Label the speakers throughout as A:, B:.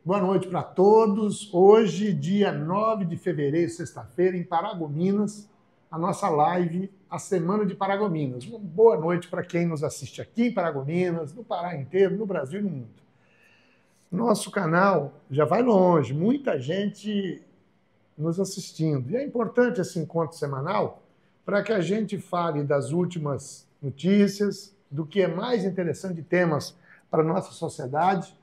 A: Boa noite para todos. Hoje, dia 9 de fevereiro, sexta-feira, em Paragominas, a nossa live, a Semana de Paragominas. Uma boa noite para quem nos assiste aqui em Paragominas, no Pará inteiro, no Brasil e no mundo. Nosso canal já vai longe, muita gente nos assistindo. E é importante esse encontro semanal para que a gente fale das últimas notícias, do que é mais interessante de temas para a nossa sociedade,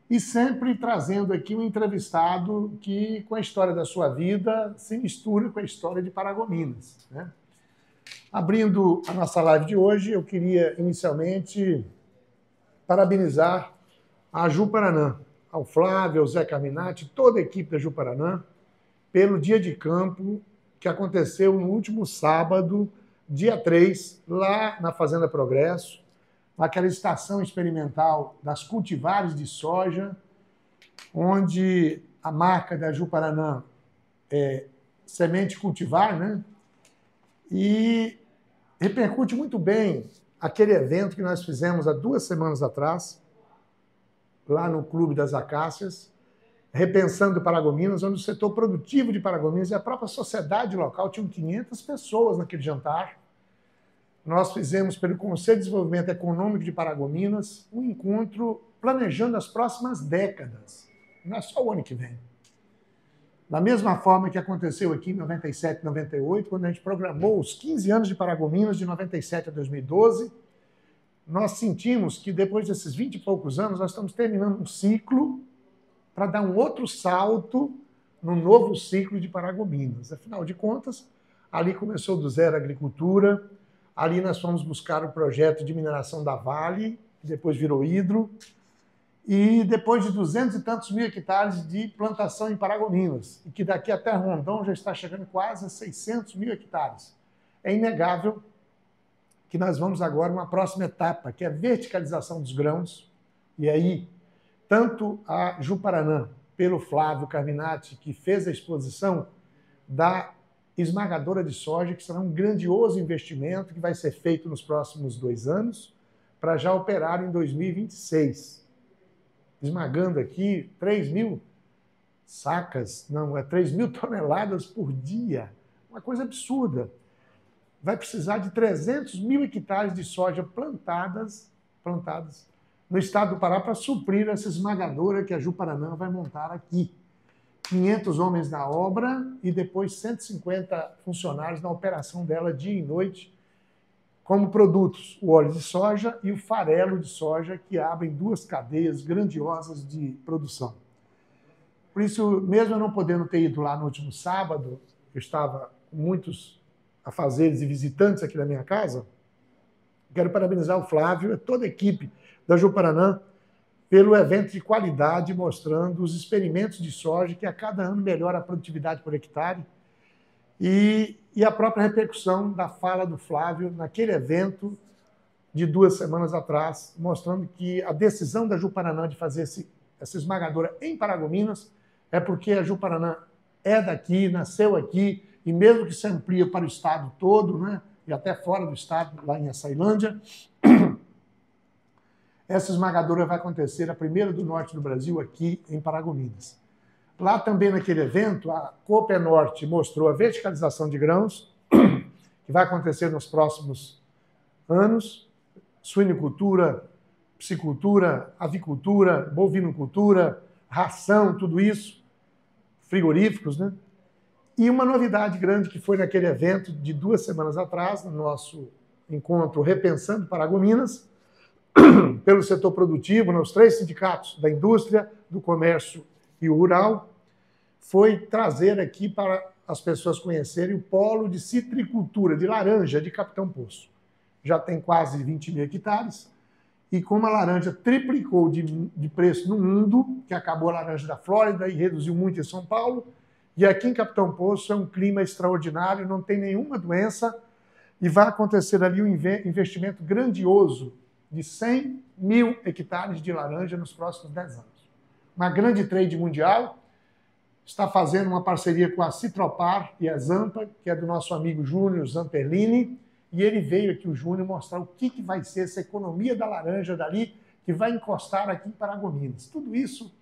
A: e sempre trazendo aqui um entrevistado que, com a história da sua vida, se mistura com a história de Paragominas, né? Abrindo a nossa live de hoje, eu queria inicialmente parabenizar a Ju-Paranã, ao Flávio, ao Zé Carminati, toda a equipe da Ju-Paranã, pelo dia de campo que aconteceu no último sábado, dia 3, lá na Fazenda Progresso, naquela estação experimental das cultivares de soja, onde a marca da Ju-Paranã é Semente Cultivar, né? E repercute muito bem aquele evento que nós fizemos há 2 semanas atrás, lá no Clube das Acácias, Repensando Paragominas, onde o setor produtivo de Paragominas e a própria sociedade local tinham 500 pessoas naquele jantar. Nós fizemos, pelo Conselho de Desenvolvimento Econômico de Paragominas, um encontro planejando as próximas décadas, não é só o ano que vem. Da mesma forma que aconteceu aqui em 97 e 98, quando a gente programou os 15 anos de Paragominas, de 97 a 2012, nós sentimos que depois desses 20 e poucos anos, nós estamos terminando um ciclo para dar um outro salto no novo ciclo de Paragominas. Afinal de contas, ali começou do zero a agricultura. Ali nós fomos buscar o projeto de mineração da Vale, que depois virou Hidro, e depois de 200 e tantos mil hectares de plantação em Paragominas, e que daqui até Rondon já está chegando quase a 600 mil hectares. É inegável que nós vamos agora uma próxima etapa, que é a verticalização dos grãos, e aí tanto a Ju-Paranã, pelo Flávio Carminati, que fez a exposição da esmagadora de soja, que será um grandioso investimento que vai ser feito nos próximos 2 anos, para já operar em 2026. Esmagando aqui 3.000 sacas, não, é 3.000 toneladas por dia. Uma coisa absurda. Vai precisar de 300 mil hectares de soja plantadas no estado do Pará para suprir essa esmagadora que a Ju-Paranã vai montar aqui. 500 homens na obra e depois 150 funcionários na operação dela dia e noite, como produtos, o óleo de soja e o farelo de soja, que abrem 2 cadeias grandiosas de produção. Por isso, mesmo eu não podendo ter ido lá no último sábado, eu estava com muitos afazeres e visitantes aqui na minha casa, quero parabenizar o Flávio e toda a equipe da Ju-Paranã pelo evento de qualidade, mostrando os experimentos de soja, que a cada ano melhora a produtividade por hectare, e a própria repercussão da fala do Flávio naquele evento de 2 semanas atrás, mostrando que a decisão da Ju-Paranã de fazer essa esmagadora em Paragominas é porque a Ju-Paranã é daqui, nasceu aqui, e mesmo que se amplie para o estado todo, né, e até fora do estado, lá em Açailândia, essa esmagadora vai acontecer, a primeira do norte do Brasil, aqui em Paragominas. Lá também naquele evento, a Coopernorte mostrou a verticalização de grãos, que vai acontecer nos próximos anos, suinicultura, piscicultura, avicultura, bovinocultura, ração, tudo isso, frigoríficos, né? E uma novidade grande que foi naquele evento de 2 semanas atrás, no nosso encontro Repensando Paragominas, pelo setor produtivo, nos 3 sindicatos da indústria, do comércio e o rural, foi trazer aqui para as pessoas conhecerem o polo de citricultura, de laranja, de Capitão Poço. Já tem quase 20 mil hectares, e como a laranja triplicou de preço no mundo, que acabou a laranja da Flórida e reduziu muito em São Paulo, e aqui em Capitão Poço é um clima extraordinário, não tem nenhuma doença, e vai acontecer ali um investimento grandioso de 100 mil hectares de laranja nos próximos 10 anos. Uma grande trade mundial está fazendo uma parceria com a Citropar e a Zampa, que é do nosso amigo Júnior Zamperlini, e ele veio aqui, o Júnior, mostrar o que vai ser essa economia da laranja dali, que vai encostar aqui em Paragominas. Tudo isso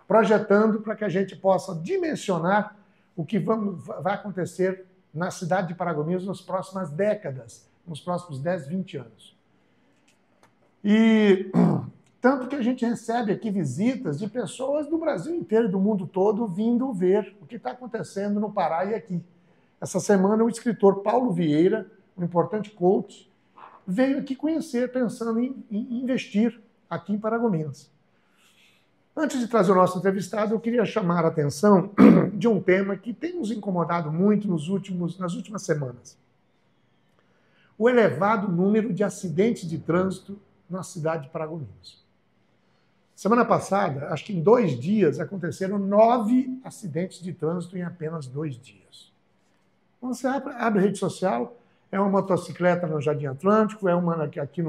A: projetando para que a gente possa dimensionar o que vai acontecer na cidade de Paragominas nas próximas décadas, nos próximos 10, 20 anos. E tanto que a gente recebe aqui visitas de pessoas do Brasil inteiro e do mundo todo vindo ver o que está acontecendo no Pará e aqui. Essa semana o escritor Paulo Vieira, um importante coach, veio aqui conhecer, pensando em investir aqui em Paragominas. Antes de trazer o nosso entrevistado, eu queria chamar a atenção de um tema que tem nos incomodado muito nas últimas semanas. O elevado número de acidentes de trânsito na cidade de Paragominas. Semana passada, acho que em 2 dias, aconteceram 9 acidentes de trânsito em apenas 2 dias. Quando você abre a rede social, é uma motocicleta no Jardim Atlântico, é uma aqui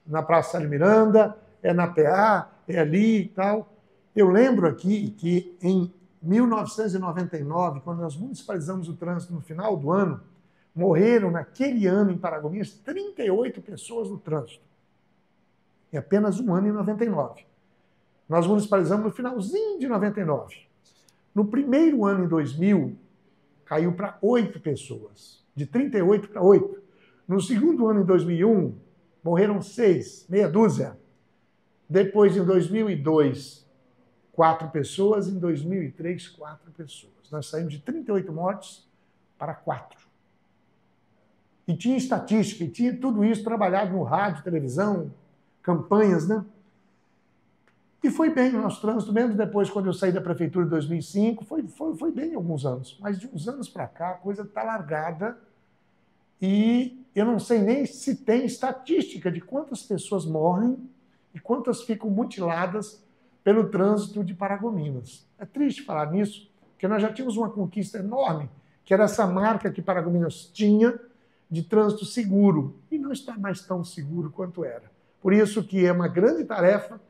A: na Praça Célio Miranda, é na PA, é ali e tal. Eu lembro aqui que em 1999, quando nós municipalizamos o trânsito no final do ano, morreram naquele ano em Paragominas 38 pessoas no trânsito. Em apenas um ano, em 99. Nós municipalizamos no finalzinho de 99. No primeiro ano, em 2000, caiu para 8 pessoas. De 38 para 8. No segundo ano, em 2001, morreram 6, meia dúzia. Depois, em 2002, 4 pessoas. Em 2003, 4 pessoas. Nós saímos de 38 mortes para 4. E tinha estatística, e tinha tudo isso trabalhado no rádio, televisão, campanhas, né? E foi bem o nosso trânsito, mesmo depois, quando eu saí da prefeitura em 2005, foi bem alguns anos. Mas de uns anos para cá, a coisa está largada e eu não sei nem se tem estatística de quantas pessoas morrem e quantas ficam mutiladas pelo trânsito de Paragominas. É triste falar nisso, porque nós já tínhamos uma conquista enorme, que era essa marca que Paragominas tinha de trânsito seguro, e não está mais tão seguro quanto era. Por isso que é uma grande tarefa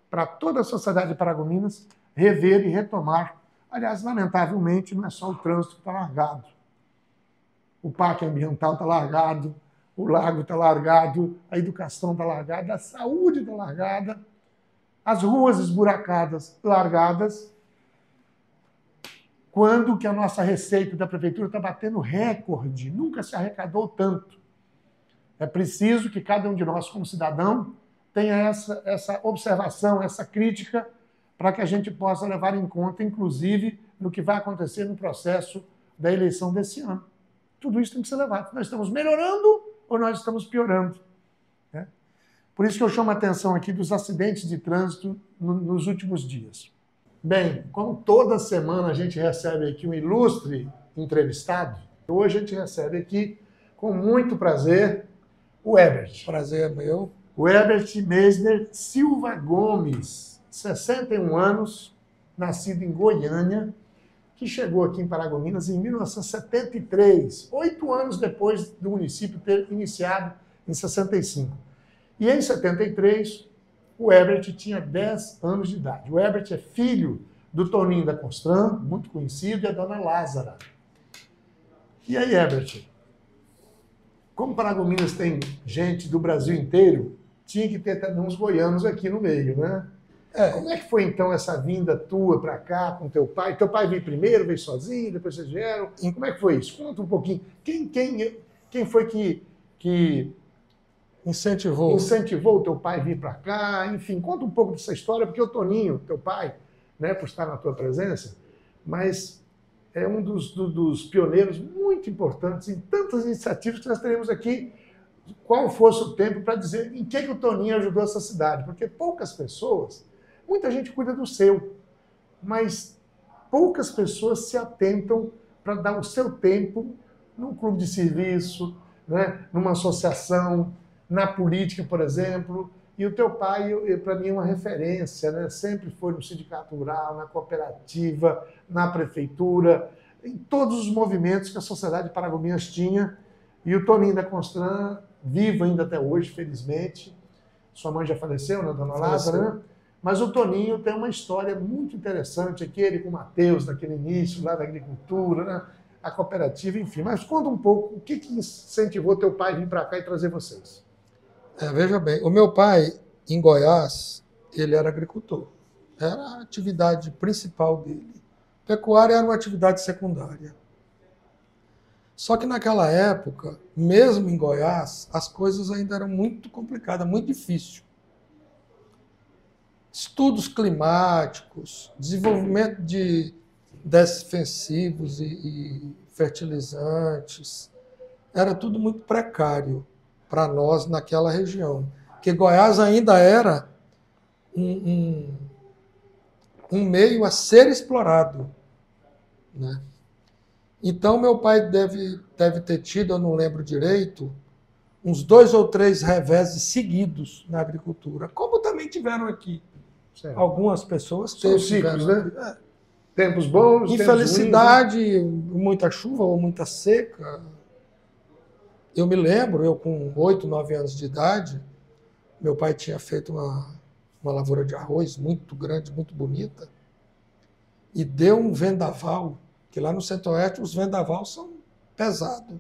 A: para toda a sociedade de Paragominas rever e retomar. Aliás, lamentavelmente, não é só o trânsito que está largado. O parque ambiental está largado, o lago está largado, a educação está largada, a saúde está largada, as ruas esburacadas, largadas, quando que a nossa receita da prefeitura está batendo recorde, nunca se arrecadou tanto. É preciso que cada um de nós, como cidadão, tenha essa observação, essa crítica, para que a gente possa levar em conta, inclusive, no que vai acontecer no processo da eleição desse ano. Tudo isso tem que ser levado. Nós estamos melhorando ou nós estamos piorando? Né? Por isso que eu chamo a atenção aqui dos acidentes de trânsito nos últimos dias. Bem, como toda semana a gente recebe aqui um ilustre entrevistado, hoje a gente recebe aqui, com muito prazer, o Herbert.
B: Prazer é meu.
A: O Herbert Meisner Silva Gomes, 61 anos, nascido em Goiânia, que chegou aqui em Paragominas em 1973, 8 anos depois do município ter iniciado em 65. E em 73, o Herbert tinha 10 anos de idade. O Herbert é filho do Toninho da Constran, muito conhecido, e a dona Lázara. E aí, Herbert, como Paragominas tem gente do Brasil inteiro, tinha que ter também uns goianos aqui no meio, né? Como é que foi, então, essa vinda tua para cá com teu pai? Teu pai veio primeiro, veio sozinho, depois vocês vieram? Como é que foi isso? Conta um pouquinho. Quem foi que incentivou o teu pai a vir para cá? Enfim, conta um pouco dessa história, porque o Toninho, teu pai, né, por estar na tua presença, mas é um dos pioneiros muito importantes em tantas iniciativas que nós teremos aqui, qual fosse o tempo para dizer em que o Toninho ajudou essa cidade, porque poucas pessoas, muita gente cuida do seu, mas poucas pessoas se atentam para dar o seu tempo num clube de serviço, né, numa associação, na política, por exemplo. E o teu pai, para mim, é uma referência, né? Sempre foi no sindicato rural, na cooperativa, na prefeitura, em todos os movimentos que a sociedade de Paragominas tinha. E o Toninho da Constran, vivo ainda até hoje, felizmente. Sua mãe já faleceu, né, dona Lázara, né? Mas o Toninho tem uma história muito interessante aqui, ele com o Matheus, naquele início, lá da agricultura, né? A cooperativa, enfim. Mas conta um pouco, o que incentivou teu pai a vir para cá e trazer vocês?
B: Veja bem, o meu pai, em Goiás, ele era agricultor. Era a atividade principal dele. Pecuária era uma atividade secundária. Só que naquela época, mesmo em Goiás, as coisas ainda eram muito complicadas, muito difíceis. Estudos climáticos, desenvolvimento de defensivos e fertilizantes, era tudo muito precário para nós naquela região. Porque Goiás ainda era um meio a ser explorado, né? Então, meu pai deve ter tido, eu não lembro direito, uns 2 ou 3 reveses seguidos na agricultura, como também tiveram aqui.
A: Certo.
B: Algumas pessoas
A: São ciclos, né?
B: É.
A: Tempos bons,
B: Infelicidade,
A: tempos ruins, né?
B: muita chuva ou muita seca. Eu me lembro, eu com 8, 9 anos de idade, meu pai tinha feito uma lavoura de arroz muito grande, muito bonita, e deu um vendaval, que lá no Centro-Oeste os vendavais são pesados.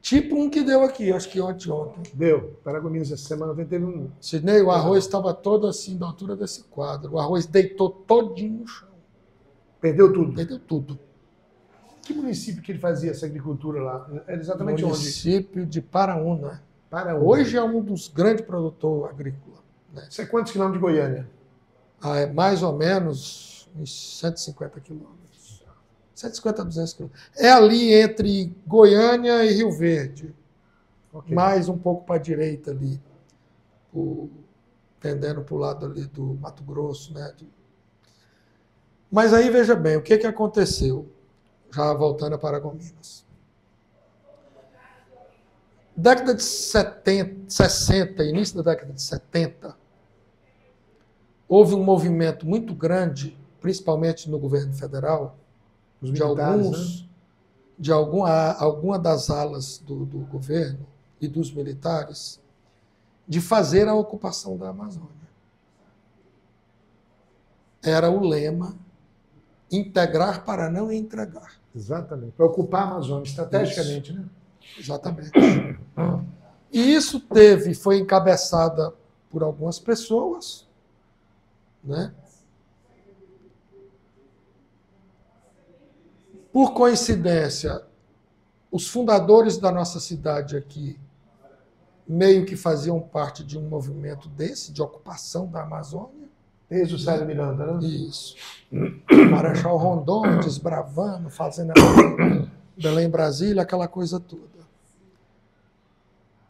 B: Tipo um que deu aqui, acho que ontem.
A: Deu. Paragominas essa semana teve um...
B: Sidney, o arroz estava todo assim, da altura desse quadro. O arroz deitou todinho no chão.
A: Perdeu tudo?
B: Perdeu tudo.
A: Que município que ele fazia essa agricultura lá? Era exatamente onde?
B: Município de Paraúna.
A: Paraúna.
B: Hoje é um dos grandes produtores agrícolas. Né?
A: Isso é quantos quilômetros de Goiânia?
B: É mais ou menos uns 150 quilômetros. 150 a 200 quilômetros. É ali entre Goiânia e Rio Verde. Okay. Mais um pouco para a direita ali. Tendendo para o lado ali do Mato Grosso. Né? Mas aí, veja bem, o que aconteceu? Já voltando a Paragominas. Década de 60, início da década de 70, houve um movimento muito grande, principalmente no governo federal, de alguma das alas do governo e dos militares, de fazer a ocupação da Amazônia. Era o lema: integrar para não entregar.
A: Exatamente. Para ocupar a Amazônia, estrategicamente,
B: isso.
A: Né?
B: Exatamente. E isso foi encabeçada por algumas pessoas, né? Por coincidência, os fundadores da nossa cidade aqui meio que faziam parte de um movimento desse, de ocupação da Amazônia.
A: Desde o Célio Miranda, né?
B: Isso. Marechal Rondon, desbravando, fazendo Belém, Brasília, aquela coisa toda.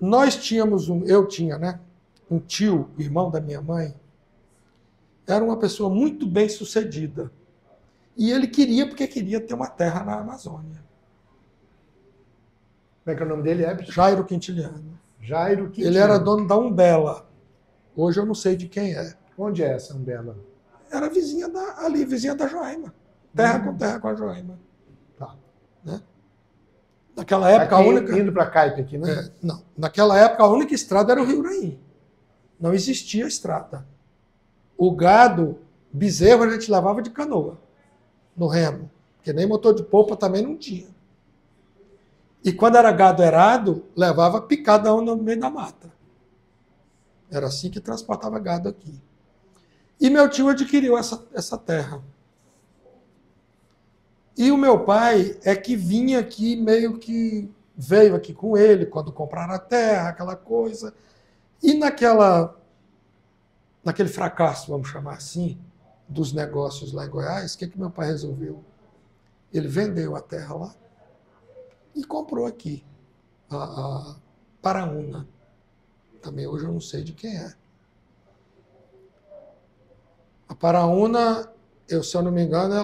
B: Eu tinha, né, um tio, irmão da minha mãe, era uma pessoa muito bem sucedida. E ele porque queria ter uma terra na Amazônia.
A: Como é que é o nome dele?
B: Jairo Quintiliano.
A: Jairo Quintiliano.
B: Ele era dono da Umbela. Hoje eu não sei de quem é.
A: Onde é essa Umbela?
B: Era vizinha da Joaíma. Terra com terra com a Joaíma.
A: Tá.
B: Né? Naquela época,
A: indo para Caipe aqui, né?
B: Não. Naquela época, a única estrada era o Rio Uraim. Não existia estrada. O gado, bezerro, a gente levava de canoa, no remo. Porque nem motor de polpa também não tinha. E quando era gado errado, levava picadão no meio da mata. Era assim que transportava gado aqui. E meu tio adquiriu essa terra. E o meu pai é que vinha aqui, meio que veio aqui com ele, quando compraram a terra, aquela coisa. E naquele fracasso, vamos chamar assim, dos negócios lá em Goiás, o que meu pai resolveu? Ele vendeu a terra lá e comprou aqui, a Paraúna. Também hoje eu não sei de quem é. A Paraúna, se eu não me engano,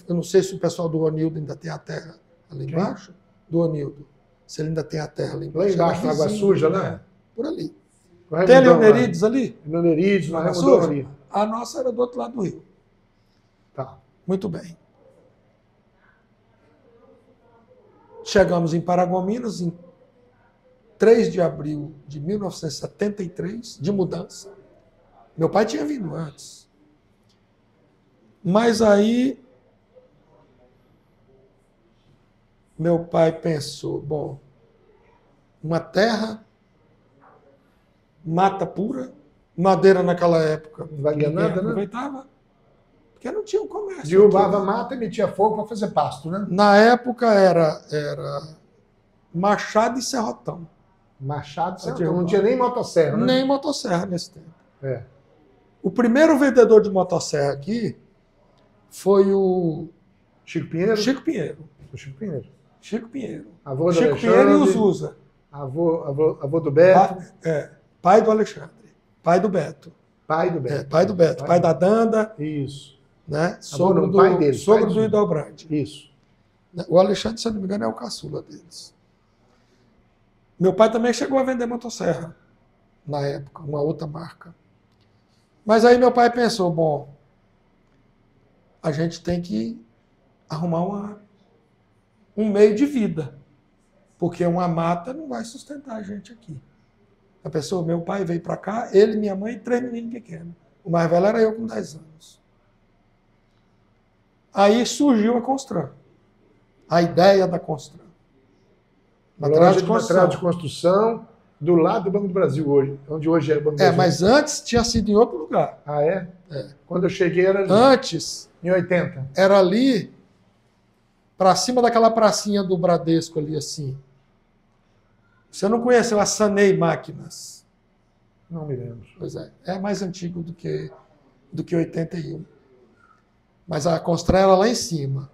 B: eu não sei se o pessoal do Onildo ainda tem a terra ali embaixo. Do Onildo. Se ele ainda tem a terra ali embaixo.
A: Lá embaixo, na Água Suja, né?
B: Por ali. Tem ali o Nereides ali?
A: Nereides, na Água Suja. Ali.
B: A nossa era do outro lado do rio.
A: Tá.
B: Muito bem. Chegamos em Paragominas em 3 de abril de 1973, de mudança. Meu pai tinha vindo antes. Mas aí, meu pai pensou, bom, uma terra, mata pura, madeira naquela época.
A: Não valia
B: Ninguém
A: nada, né?
B: aproveitava. Porque não tinha um comércio.
A: Derrubava
B: aqui, né?
A: mata e metia fogo para fazer pasto, né?
B: Na época era machado e serrotão.
A: Machado,
B: Pra
A: não
B: derrubar.
A: tinha nem motosserra, né?
B: Nem motosserra nesse tempo.
A: É.
B: O primeiro vendedor de motosserra aqui foi o
A: Chico Pinheiro?
B: Chico Pinheiro.
A: O Chico Pinheiro.
B: Chico Pinheiro.
A: Avô do
B: Chico
A: Alexandre,
B: Pinheiro e o Zusa.
A: avô do Beto.
B: Pai do Alexandre. Pai do Beto.
A: Pai do Beto.
B: Pai do Beto. Pai da Danda.
A: Isso.
B: Né?
A: Avô não, pai dele.
B: Sogro
A: pai
B: do Hidalbrande.
A: Isso.
B: O Alexandre, se eu não me engano, é o caçula deles. Meu pai também chegou a vender motosserra na época, uma outra marca. Mas aí meu pai pensou, bom, a gente tem que arrumar um meio de vida, porque uma mata não vai sustentar a gente aqui. A pessoa, meu pai veio para cá, ele, minha mãe e 3 meninos pequenos. O mais velho era eu com 10 anos. Aí surgiu a Constran, a ideia da Constran.
A: Loja de material de construção do lado do Banco do Brasil hoje, onde hoje é o Banco do Brasil.
B: Mas antes tinha sido em outro lugar.
A: Ah, é? Quando eu cheguei era ali.
B: Antes,
A: em 80.
B: era ali, para cima daquela pracinha do Bradesco ali, assim. Você não conheceu a Sanei Máquinas?
A: Não me lembro.
B: Pois é. É mais antigo do que 81. Mas a Constran era lá em cima.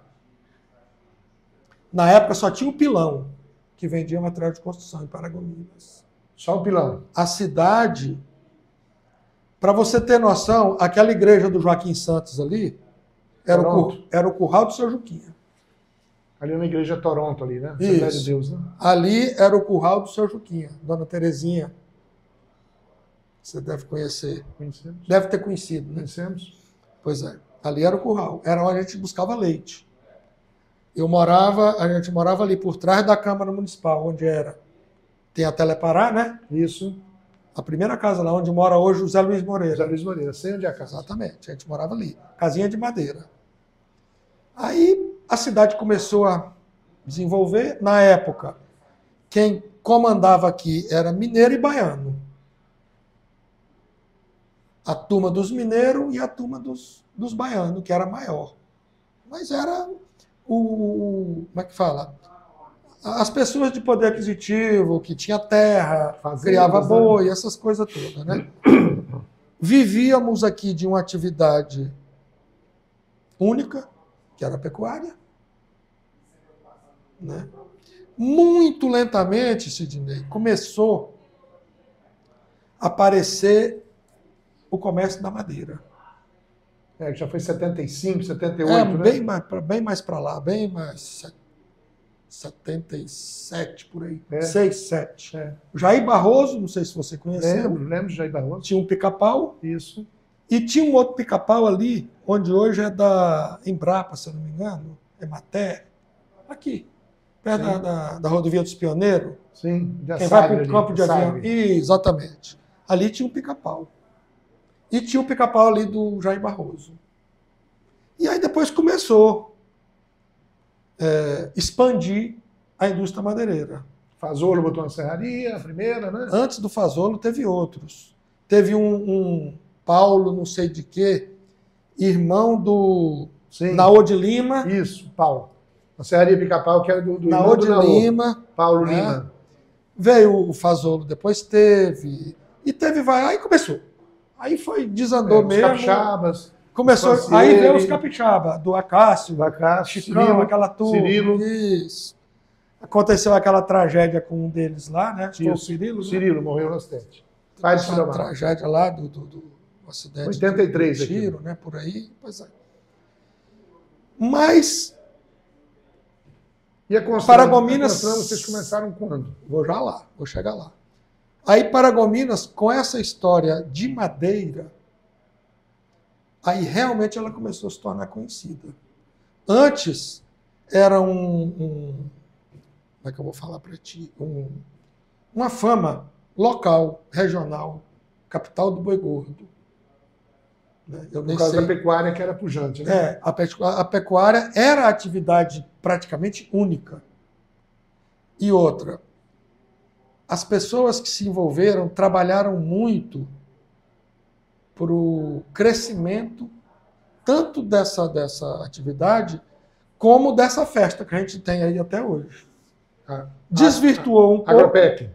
B: Na época só tinha o pilão que vendia material de construção em Paragominas.
A: Só o pilão.
B: A cidade, para você ter noção, aquela igreja do Joaquim Santos ali era o curral do seu Juquinha.
A: Ali na igreja Toronto ali, né?
B: Isso.
A: De Deus, né?
B: Ali era o curral do seu Juquinha, Dona Terezinha. Você deve conhecer.
A: Conhecemos.
B: Deve ter conhecido, né?
A: Conhecemos.
B: Pois é. Ali era o curral. Era onde a gente buscava leite. A gente morava ali por trás da Câmara Municipal, onde tem a Telepará, né?
A: Isso.
B: A primeira casa lá, onde mora hoje o Zé Luiz Moreira.
A: Zé Luiz Moreira, sei onde é a casa.
B: Exatamente, a gente morava ali. Casinha de madeira. Aí a cidade começou a desenvolver. Na época, quem comandava aqui era mineiro e baiano. A turma dos mineiros e a turma dos baianos, que era maior. Mas era como é que fala? As pessoas de poder aquisitivo, que tinha terra, criava boi, essas coisas todas, né? Vivíamos aqui de uma atividade única, que era a pecuária. Né? Muito lentamente, Sidney, começou a aparecer o comércio da madeira.
A: Que já foi 75, 78, né?
B: Bem mais para lá, bem mais 77, por aí. 6, 7. Jair Barroso, não sei se você conheceu.
A: Lembro de Jair Barroso.
B: Tinha um pica-pau.
A: Isso.
B: E tinha um outro pica-pau ali, onde hoje é da Embrapa, se eu não me engano, Emater, aqui, perto da rodovia dos Pioneiros.
A: Sim,
B: quem vai para o campo de avião. Exatamente. Ali tinha um pica-pau. E tinha o pica-pau ali do Jair Barroso. E aí depois começou a expandir a indústria madeireira.
A: Fazolo botou uma serraria, a primeira, né?
B: Antes do Fazolo teve outros. Teve um Paulo, não sei de quê, irmão do Naô de Lima.
A: Isso, Paulo. A serraria Pica-Pau, que era do
B: Naô de Lima.
A: Paulo Lima.
B: Veio o Fazolo, depois teve. E aí começou. Aí desandou mesmo.
A: Os capixabas.
B: Começou. Aí veio os capixaba, do Acácio, Chicão,
A: Cirilo,
B: aquela turma.
A: Cirilo.
B: Isso. Aconteceu aquela tragédia com um deles lá, né? Acho que foi o Cirilo.
A: Cirilo, morreu no acidente. Pai de Cirilo.
B: Tragédia lá do acidente.
A: 83
B: do tiro,
A: aqui.
B: Né? Por aí. Pois é. Mas.
A: E a Constran?
B: Paragominas.
A: Vocês começaram quando?
B: Vou chegar lá. Aí Paragominas, com essa história de madeira, aí realmente ela começou a se tornar conhecida. Antes era como é que eu vou falar para ti? Uma fama local, regional, capital do boi gordo.
A: Por causa da pecuária que era pujante, né?
B: A pecuária era a atividade praticamente única. E outra, as pessoas que se envolveram trabalharam muito para o crescimento tanto dessa atividade como dessa festa que a gente tem aí até hoje. Desvirtuou um pouco. Agropec.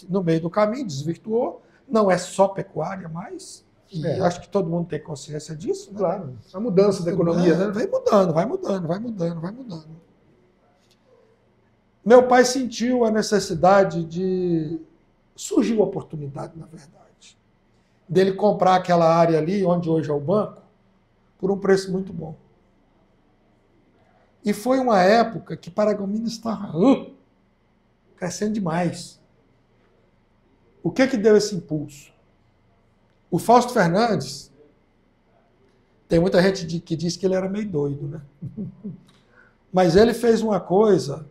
B: No meio do caminho, desvirtuou. Não é só pecuária mais. E acho que todo mundo tem consciência disso. Né?
A: Claro. A mudança da economia, né?
B: Vai mudando. Meu pai sentiu a necessidade de... Surgiu a oportunidade, na verdade, dele comprar aquela área ali, onde hoje é o banco, por um preço muito bom. E foi uma época que Paragominas estava crescendo demais. O que deu esse impulso? O Fausto Fernandes, tem muita gente que diz que ele era meio doido, né? Mas ele fez uma coisa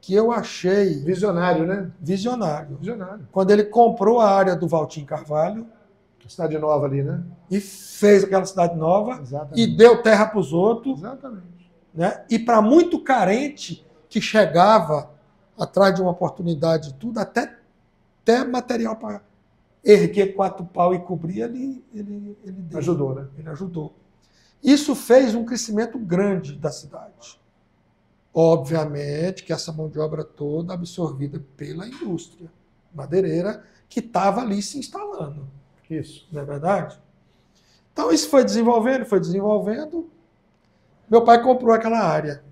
B: que eu achei...
A: Visionário, né?
B: Visionário. Quando ele comprou a área do Valtim Carvalho...
A: Cidade nova ali, né?
B: E fez aquela cidade nova.
A: Exatamente.
B: E deu terra para os outros.
A: Exatamente.
B: Né? E para muito carente que chegava atrás de uma oportunidade e tudo, até material para erguer 4 pau e cobrir, ele deu.
A: Ajudou, né?
B: Ele ajudou. Isso fez um crescimento grande da cidade. Obviamente que essa mão de obra toda absorvida pela indústria madeireira que estava ali se instalando.
A: Isso.
B: Não é verdade? Então isso foi desenvolvendo. Meu pai comprou aquela área.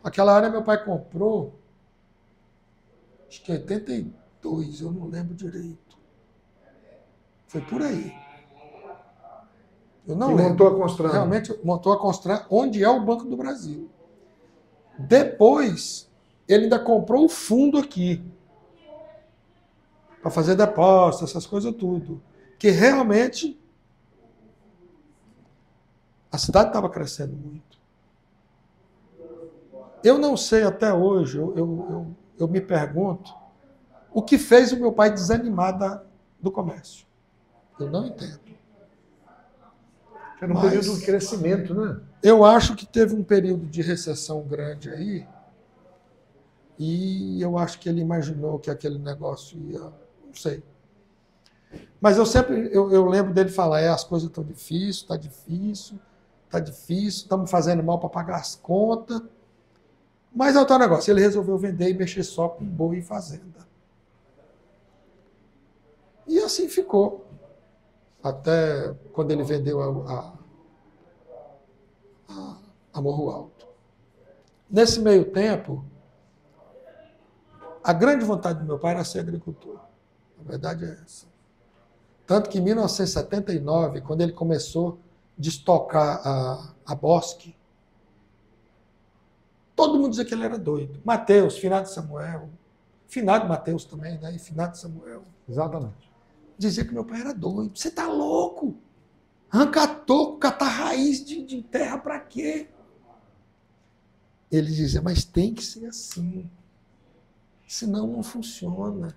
B: Aquela área meu pai comprou, acho que em 82, eu não lembro direito. Foi por aí. Eu não lembro.
A: Montou a Constran.
B: Realmente montou a Constran, onde é o Banco do Brasil. Depois, ele ainda comprou o fundo aqui, para fazer depósito, essas coisas tudo. Que realmente a cidade estava crescendo muito. Eu não sei até hoje, eu me pergunto, o que fez o meu pai desanimar do comércio. Eu não entendo.
A: Era um período de crescimento, né?
B: Eu acho que teve um período de recessão grande aí, e eu acho que ele imaginou que aquele negócio ia... Não sei. Mas eu lembro dele falar, as coisas estão difíceis, está difícil, estamos fazendo mal para pagar as contas. Mas é outro negócio, ele resolveu vender e mexer só com boi e fazenda. E assim ficou. Até quando ele vendeu a Morro Alto. Nesse meio tempo, a grande vontade do meu pai era ser agricultor. A verdade é essa. Tanto que em 1979, quando ele começou a destocar a Bosque, todo mundo dizia que ele era doido. Mateus, finado Samuel, finado Mateus também, né? E finado Samuel.
A: Exatamente.
B: Dizia que meu pai era doido. Você tá louco? Arrancar toco, catar raiz de terra para quê? Ele dizia, mas tem que ser assim. Senão não funciona.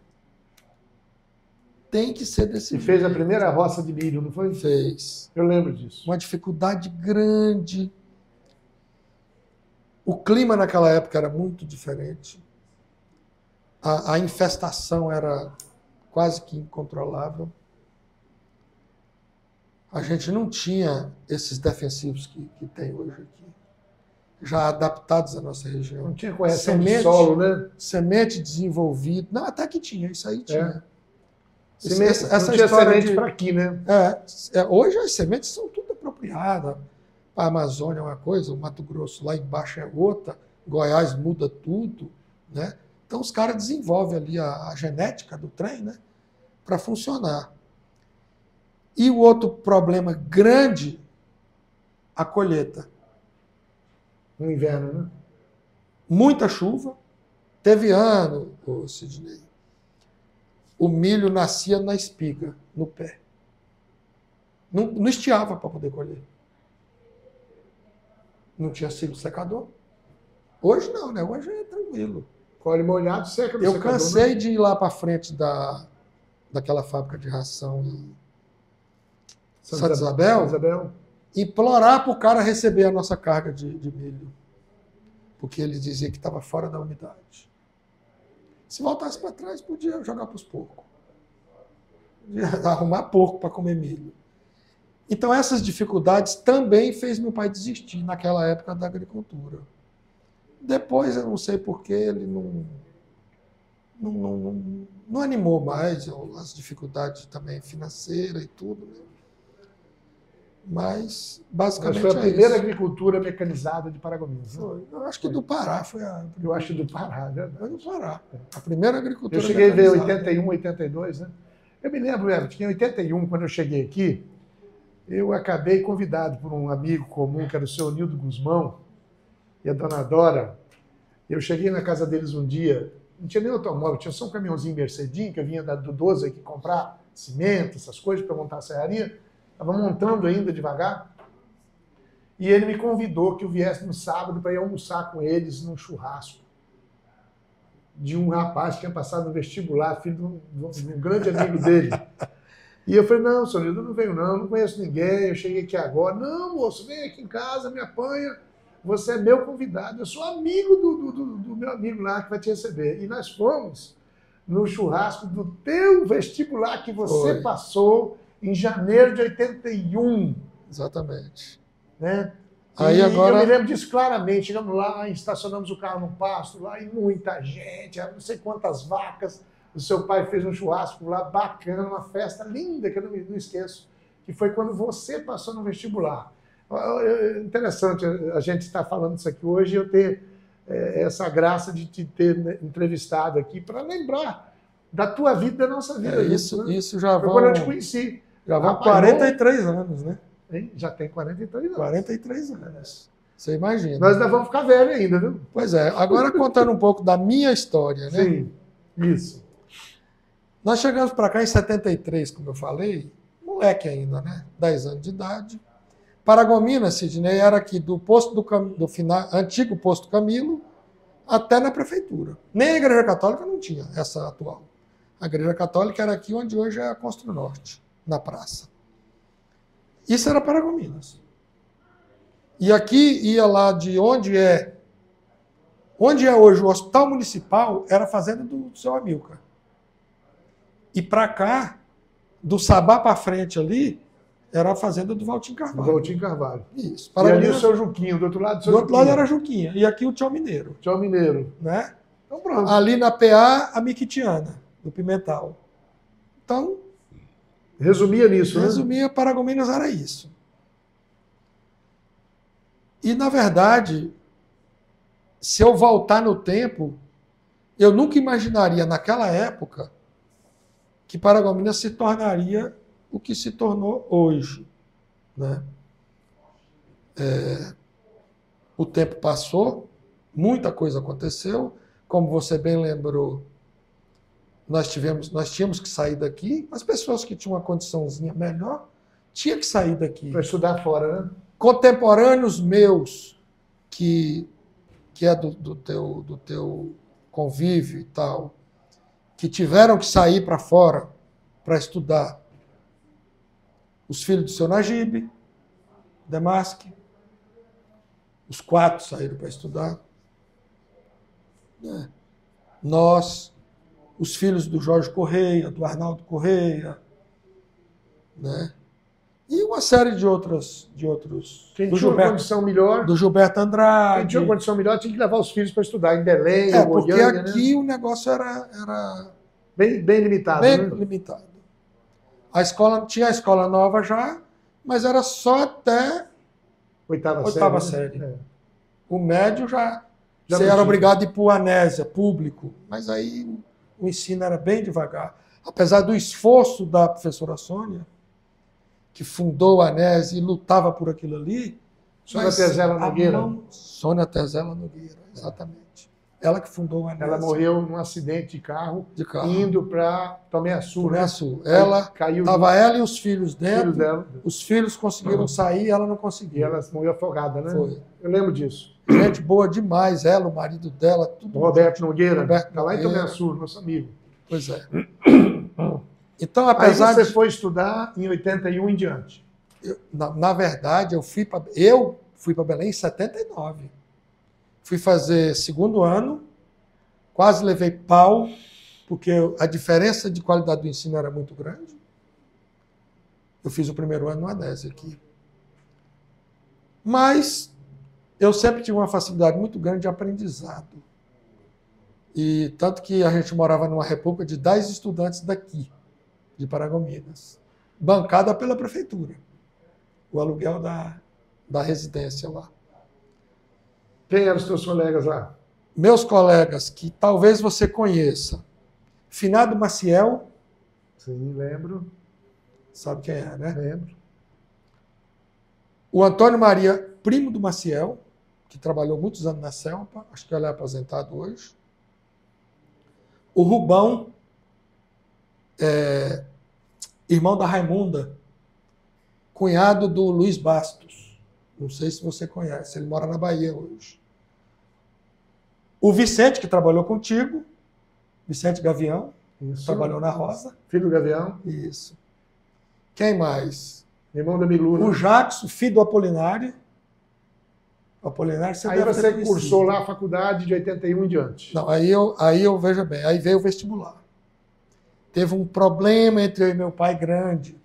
B: Tem que ser desse jeito.
A: E fez a primeira roça de milho, não foi?
B: Fez.
A: Eu lembro disso.
B: Uma dificuldade grande. O clima naquela época era muito diferente. A infestação era quase que incontrolável. A gente não tinha esses defensivos que tem hoje aqui, já adaptados à nossa região.
A: Não tinha correção de solo, né?
B: Semente desenvolvida. Não, até que tinha, isso aí tinha.
A: Essa não tinha semente para aqui, né?
B: Hoje as sementes são tudo apropriadas. A Amazônia é uma coisa, o Mato Grosso lá embaixo é outra, Goiás muda tudo, né? Então os caras desenvolvem ali a genética do trem, né? Para funcionar. E o outro problema grande, a colheita.
A: No inverno, né?
B: Muita chuva. Teve ano, Sidney, o milho nascia na espiga, no pé. Não estiava para poder colher. Não tinha sido secador. Hoje não, né? Hoje é tranquilo.
A: Colhe molhado, seca no
B: secador. Eu cansei, né, de ir lá para frente daquela fábrica de ração em Santa Isabel, implorar para o cara receber a nossa carga de milho. Porque ele dizia que estava fora da unidade. Se voltasse para trás, podia jogar para os porcos. Podia arrumar porco para comer milho. Então, essas dificuldades também fez meu pai desistir naquela época da agricultura. Depois, eu não sei por que ele não animou mais, as dificuldades também financeiras e tudo, né? Mas, basicamente,
A: Mas foi a primeira
B: isso.
A: agricultura mecanizada de Paragominas. Né?
B: Foi. Eu acho que do Pará foi a...
A: Eu acho do Pará, verdade.
B: Foi do Pará. A primeira agricultura
A: Eu cheguei a ver
B: mecanizada.
A: 81, 82, né? Eu me lembro, Everton, que em 81, quando eu cheguei aqui, eu acabei convidado por um amigo comum, que era o seu Nildo Guzmão, e a dona Dora. Eu cheguei na casa deles um dia, não tinha nem automóvel, tinha só um caminhãozinho Mercedinho, que eu vinha do 12 aqui comprar cimento, essas coisas, para montar a serraria. Estava montando ainda devagar. E ele me convidou que eu viesse no sábado para ir almoçar com eles num churrasco de um rapaz que tinha passado no vestibular, filho de um grande amigo dele. E eu falei, não, senhor Nildo, eu não venho não conheço ninguém, eu cheguei aqui agora. Não, moço, vem aqui em casa, me apanha, você é meu convidado, eu sou amigo do meu amigo lá que vai te receber. E nós fomos no churrasco do teu vestibular que você passou em janeiro de 81.
B: Exatamente.
A: Né?
B: Aí agora...
A: Eu me lembro disso claramente. Chegamos lá, estacionamos o carro no pasto, lá, e muita gente, não sei quantas vacas. O seu pai fez um churrasco lá, bacana, uma festa linda, que eu não esqueço, que foi quando você passou no vestibular. Interessante a gente estar falando isso aqui hoje e eu ter essa graça de te ter entrevistado aqui para lembrar da tua vida e da nossa vida.
B: Isso já
A: foi quando eu te conheci.
B: Já vão 43 anos, né?
A: Hein? Já tem 43 anos.
B: 43 anos. Você imagina.
A: Nós ainda vamos ficar velhos ainda, viu?
B: Pois é. Agora contando um pouco da minha história, né?
A: Sim, isso.
B: Nós chegamos para cá em 73, como eu falei, moleque ainda, né? 10 anos de idade. Paragominas, Sidney, era aqui do posto do final, antigo posto Camilo até na prefeitura. Nem a Igreja Católica não tinha essa atual. A Igreja Católica era aqui onde hoje é a Constru Norte, na praça. Isso era Paragominas. E aqui ia lá de onde é hoje o Hospital Municipal, era a fazenda do seu Amilcar. E para cá, do Sabá para frente ali, era a fazenda do Valtim Carvalho.
A: Do Valtim Carvalho.
B: Isso.
A: E ali o seu Juquinho, do outro lado do seu
B: Do outro lado era Juquinha. E aqui o Tchau Mineiro.
A: Tchau Mineiro.
B: Né?
A: Então pronto.
B: Ali na PA, a Miquitiana, do Pimental. Então...
A: Resumia nisso,
B: Resumia, Paragominas era isso. E, na verdade, se eu voltar no tempo, eu nunca imaginaria, naquela época, que Paragominas se tornaria o que se tornou hoje. Né? O tempo passou, muita coisa aconteceu, como você bem lembrou, nós tínhamos que sair daqui, as pessoas que tinham uma condiçãozinha melhor tinham que sair daqui.
A: Para estudar fora, né?
B: Contemporâneos meus, que é do teu convívio e tal, que tiveram que sair para fora para estudar. Os filhos do seu Najib, Demasque, os 4 saíram para estudar. Nós, os filhos do Jorge Correia, do Arnaldo Correia, né? E uma série de outros.
A: Quem tinha uma condição melhor.
B: Do Gilberto Andrade.
A: Quem tinha uma condição melhor tinha que levar os filhos para estudar em Belém,
B: porque
A: Goiânia,
B: aqui,
A: né?
B: O negócio era
A: bem limitado.
B: Bem
A: né?
B: limitado. A escola tinha a escola nova já, mas era só até oitava série.
A: Né?
B: O médio já você era obrigado a ir para o Anésia, público, mas aí o ensino era bem devagar. Apesar do esforço da professora Sônia, que fundou a Anésia e lutava por aquilo ali.
A: Sônia Tezela Nogueira.
B: Sônia Tezela Nogueira, exatamente. Ela que fundou a Anésia.
A: Ela morreu num acidente de carro. Indo para Tomeaçu.
B: Tomeaçu. Estava ela e os filhos dentro. Os filhos conseguiram sair, ela não conseguiu.
A: E ela morreu afogada, né?
B: Foi.
A: Eu lembro disso.
B: Gente boa demais, ela, o marido dela, tudo.
A: Roberto Nogueira.
B: Roberto
A: lá em Tomeaçu, nosso amigo.
B: Pois é. Então, apesar
A: Aí você foi estudar em 81 em diante.
B: Na verdade, eu fui para Belém em 79. Fui fazer 2º ano, quase levei pau, porque a diferença de qualidade do ensino era muito grande. Eu fiz o primeiro ano no Anésio aqui. Mas eu sempre tive uma facilidade muito grande de aprendizado. E tanto que a gente morava numa república de 10 estudantes daqui, de Paragominas, bancada pela prefeitura. O aluguel da residência lá.
A: Quem eram os teus colegas lá?
B: Meus colegas, que talvez você conheça. Finado Maciel.
A: Sim, lembro.
B: Sabe quem é, né?
A: Lembro.
B: O Antônio Maria, primo do Maciel, que trabalhou muitos anos na Selpa, acho que ele é aposentado hoje. O Rubão, irmão da Raimunda, cunhado do Luiz Bastos. Não sei se você conhece, ele mora na Bahia hoje. O Vicente, que trabalhou contigo, Vicente Gavião,
A: Isso.
B: Trabalhou na Rosa.
A: Filho do Gavião.
B: Isso. Quem mais?
A: Irmão da Miluna.
B: O Jackson, filho do Apolinário. O Apolinário, você
A: Aí
B: deve
A: você
B: ter conhecido.
A: cursou lá a faculdade de 81 em diante.
B: Não, aí eu veja bem, aí veio o vestibular. Teve um problema entre eu e meu pai grande.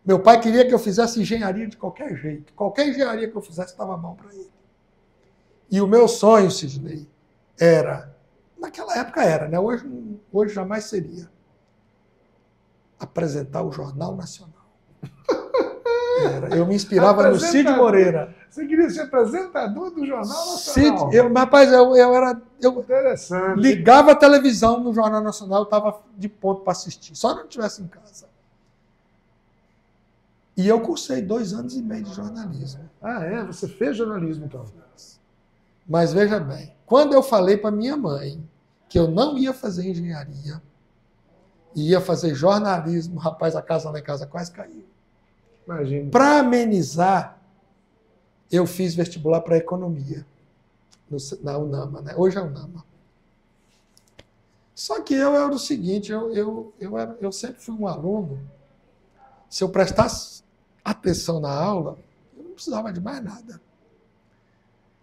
B: Meu pai queria que eu fizesse engenharia de qualquer jeito. Qualquer engenharia que eu fizesse estava bom para ele. E o meu sonho, Sidney, era, naquela época era, né? Hoje jamais seria, apresentar o Jornal Nacional. Eu me inspirava no Cid Moreira.
A: Você queria ser apresentador do Jornal Nacional?
B: Rapaz, eu
A: Interessante.
B: ligava a televisão no Jornal Nacional, eu estava de ponto para assistir, só não estivesse em casa. E eu cursei 2 anos e meio de jornalismo.
A: Ah, é? Você fez jornalismo, então?
B: Mas veja bem, quando eu falei para minha mãe que eu não ia fazer engenharia, e ia fazer jornalismo, rapaz, a casa lá em casa quase caiu.
A: Imagina.
B: Para amenizar, eu fiz vestibular para economia, na UNAMA, né? Hoje é a UNAMA. Só que eu era o seguinte, eu sempre fui um aluno, se eu prestasse atenção na aula, eu não precisava de mais nada.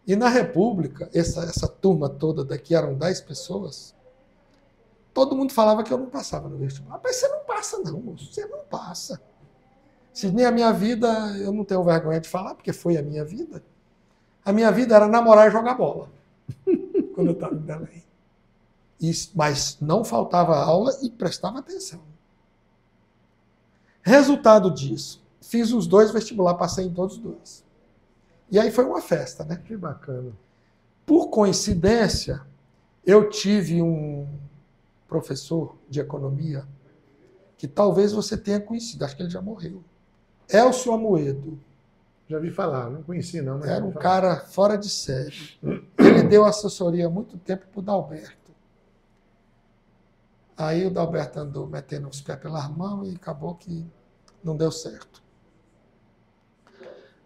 B: E na República, essa turma toda daqui, eram 10 pessoas, todo mundo falava que eu não passava no vestibular. Mas você não passa não, moço, você não passa. Se nem a minha vida, eu não tenho vergonha de falar, porque foi a minha vida. A minha vida era namorar e jogar bola, quando eu estava em Belém. Mas não faltava aula e prestava atenção. Resultado disso, fiz os 2 vestibulares, passei em todos os 2. E aí foi uma festa, né?
A: Que bacana.
B: Por coincidência, eu tive um professor de economia que talvez você tenha conhecido, acho que ele já morreu. Elcio Amoedo.
A: Já vi falar, não conheci não. Mas
B: era um cara fora de série. Ele deu assessoria há muito tempo para o Dalberto. Aí o Dalberto andou metendo os pés pelas mãos e acabou que não deu certo.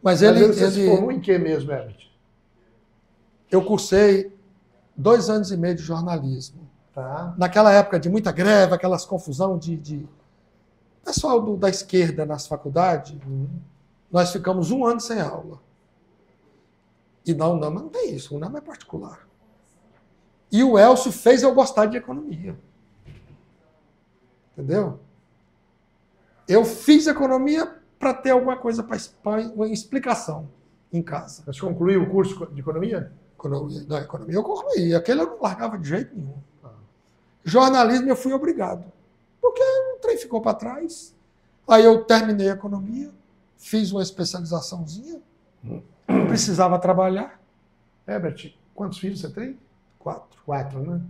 B: Mas
A: você se formou em que mesmo, Herbert?
B: Eu cursei 2 anos e meio de jornalismo.
A: Tá.
B: Naquela época de muita greve, aquelas confusão de pessoal da esquerda nas faculdades, nós ficamos 1 ano sem aula. E na UNAMA não tem isso, a UNAMA é particular. E o Elcio fez eu gostar de economia. Entendeu? Eu fiz economia para ter alguma coisa para uma explicação em casa.
A: Você concluiu o curso de economia?
B: Economia eu concluí. Aquele eu não largava de jeito nenhum. Jornalismo eu fui obrigado. Porque o trem ficou para trás. Aí eu terminei a economia, fiz uma especializaçãozinha, precisava trabalhar.
A: Herbert, quantos filhos você tem?
B: 4.
A: 4, né?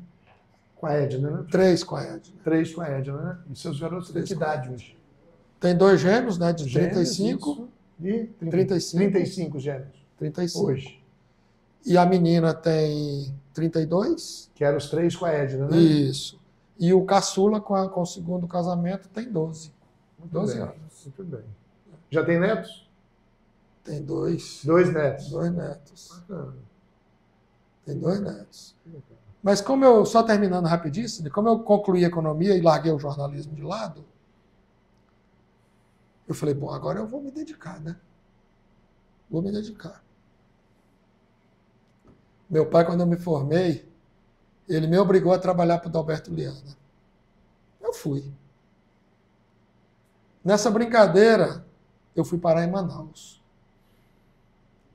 A: Com a Edna, né?
B: 3 com a Edna.
A: 3 com a Edna, né? E seus garotos têm que idade hoje?
B: Tem 2 gêmeos, né? De
A: Gêmeos,
B: 35.
A: E
B: 35.
A: 35 gêmeos.
B: 35.
A: Hoje.
B: E a menina tem 32.
A: Que eram os 3 com a Edna, né?
B: Isso. E o caçula, com o segundo casamento, tem 12.
A: Muito
B: 12
A: bem.
B: anos.
A: Muito bem. Já tem netos?
B: Tem 2.
A: 2 netos.
B: 2 netos.
A: Ah,
B: Tem 2 netos. Mas como eu, só terminando rapidíssimo, como eu concluí a economia e larguei o jornalismo de lado, eu falei, bom, agora eu vou me dedicar, né? Vou me dedicar. Meu pai, quando eu me formei, ele me obrigou a trabalhar para o Dalberto Liana. Eu fui. Nessa brincadeira, eu fui parar em Manaus,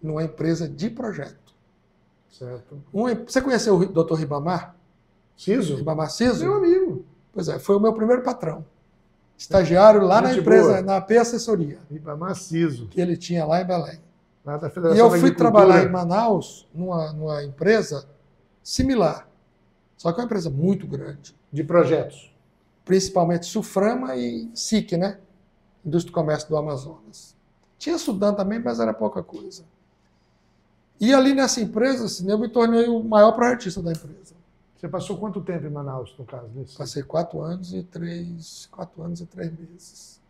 B: numa empresa de projeto.
A: Certo.
B: Você conheceu o Dr. Ribamar?
A: Ciso?
B: Ribamar Ciso?
A: Meu amigo.
B: Pois é, foi o meu primeiro patrão. Estagiário lá na empresa, boa. Na AP Assessoria.
A: Ribamar Ciso.
B: Que ele tinha lá em Belém.
A: Lá da Federação
B: e eu
A: da
B: fui trabalhar em Manaus, numa empresa similar. Só que é uma empresa muito grande.
A: De projetos.
B: Principalmente Suframa e SIC, né? Indústria do Comércio do Amazonas. Tinha Sudam também, mas era pouca coisa. E ali nessa empresa, assim, eu me tornei o maior projetista da empresa.
A: Você passou quanto tempo em Manaus, no caso?
B: Passei 4 anos e 3 meses.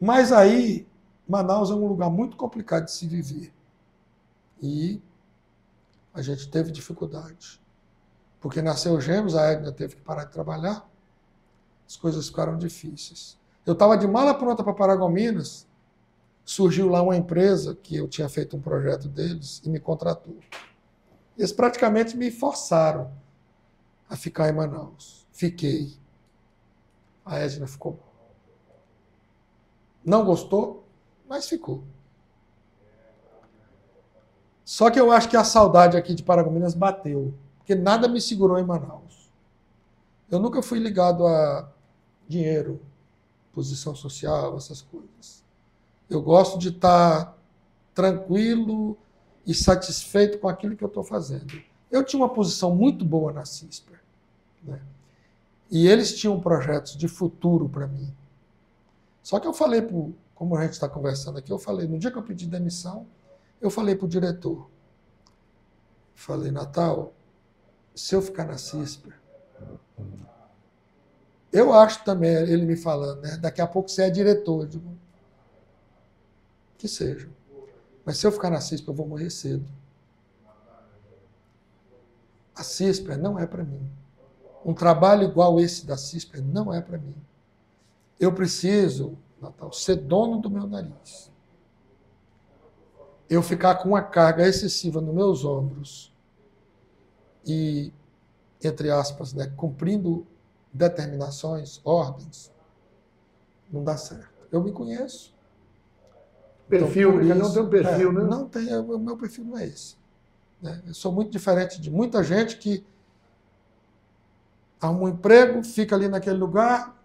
B: Mas aí, Manaus é um lugar muito complicado de se viver. E a gente teve dificuldade. Porque nasceu gêmeos, a Edna teve que parar de trabalhar, as coisas ficaram difíceis. Eu estava de mala pronta para Paragominas, surgiu lá uma empresa que eu tinha feito um projeto deles e me contratou. Eles praticamente me forçaram a ficar em Manaus. Fiquei. A Edna ficou. Não gostou, mas ficou. Só que eu acho que a saudade aqui de Paragominas bateu, porque nada me segurou em Manaus. Eu nunca fui ligado a dinheiro, posição social, essas coisas. Eu gosto de estar tranquilo e satisfeito com aquilo que eu estou fazendo. Eu tinha uma posição muito boa na CISPER, né? E eles tinham projetos de futuro para mim. Só que eu falei, como a gente está conversando aqui, eu falei, no dia que eu pedi demissão, eu falei para o diretor, falei, Natal, se eu ficar na CISPER, eu acho também, ele me falando, né, daqui a pouco você é diretor, eu digo, que seja. Mas se eu ficar na CISPER, eu vou morrer cedo. A CISPER não é para mim. Um trabalho igual esse da CISPER não é para mim. Eu preciso, Natal, ser dono do meu nariz. Eu ficar com uma carga excessiva nos meus ombros e, entre aspas, né, cumprindo determinações, ordens, não dá certo. Eu me conheço.
A: Perfil, então, cada um tem um perfil, né?
B: Não tem, o meu perfil não é esse. Né? Eu sou muito diferente de muita gente que arruma um emprego, fica ali naquele lugar,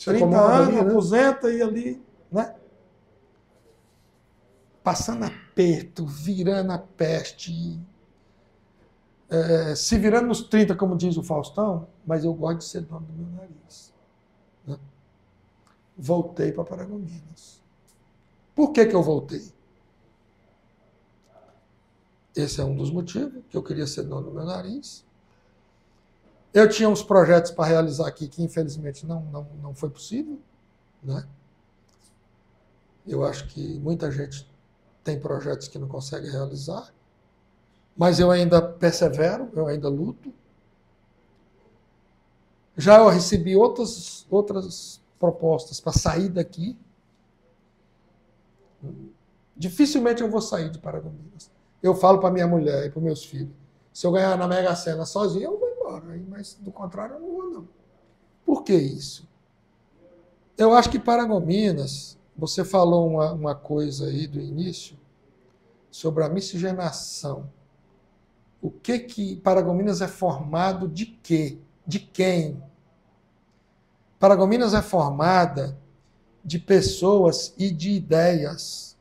B: 30 anos, aposenta e ali, né? Passando aperto, virando a peste, se virando nos 30, como diz o Faustão, mas eu gosto de ser dono do meu nariz. Né? Voltei para Paragominas. Por que eu voltei? Esse é um dos motivos, que eu queria ser dono do meu nariz. Eu tinha uns projetos para realizar aqui que, infelizmente, não foi possível. Né? Eu acho que muita gente tem projetos que não consegue realizar, mas eu ainda persevero, eu ainda luto. Já eu recebi outras propostas para sair daqui. Dificilmente eu vou sair de Paragominas. Eu falo para minha mulher e para meus filhos, se eu ganhar na Mega Sena sozinho, eu vou embora, mas do contrário eu não vou não. Por que isso? Eu acho que Paragominas, você falou uma coisa aí do início, sobre a miscigenação. O que Paragominas é formado de quê? De quem? Paragominas é formada de pessoas e de ideias